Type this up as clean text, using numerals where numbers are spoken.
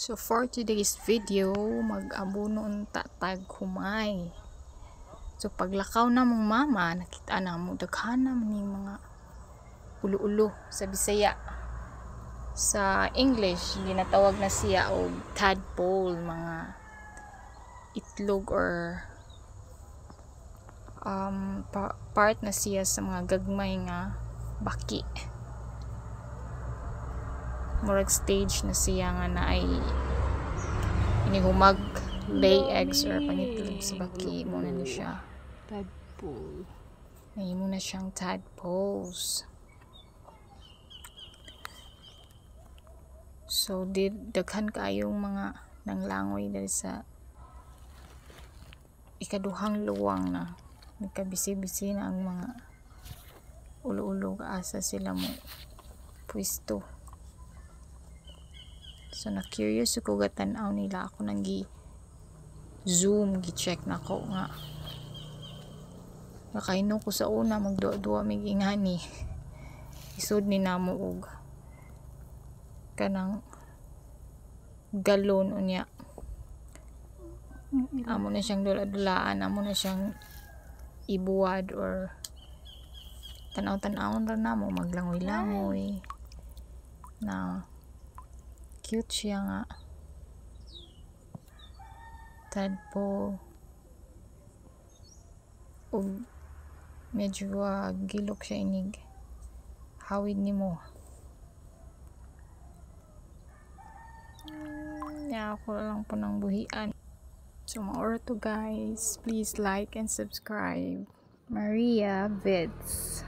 So for today's video, mag-abono unta tag humay. So paglakaw na mong mama, nakita na mo daghan na man mga ulo-ulo sa Bisaya. Sa English, ginatawag na siya og tadpole, mga itlog or part na siya sa mga gagmay nga baki. Murag stage na siya nga na ay inihumag lay eggs or pangitlog sa baki. Muna na siya tadpole. Nahimo na siyang tadpoles. So daghan kayong mga nanglangoy dahil sa ikaduhang luwang na nagkabisi-bisi na ang mga ulo-ulo kaasa sila mo pwesto. So na-curious ko gatan-aw nila ako nang gi-zoom, gi-check na ko nga. Nakainom ko sa una, magduwa-duwa mig ingani. Isud ni namo og kanang galon unya. Amo na siyang dula-dulaan, amo na siyang ibuwad or tanaw-tanawon ra namo, maglangoy-langoy. Na cute siya nga tadpole ug medyo gilok siya inig hawid nimo. Ako lang po ng buhian. So maura to guys, please like and subscribe. Maria Vids.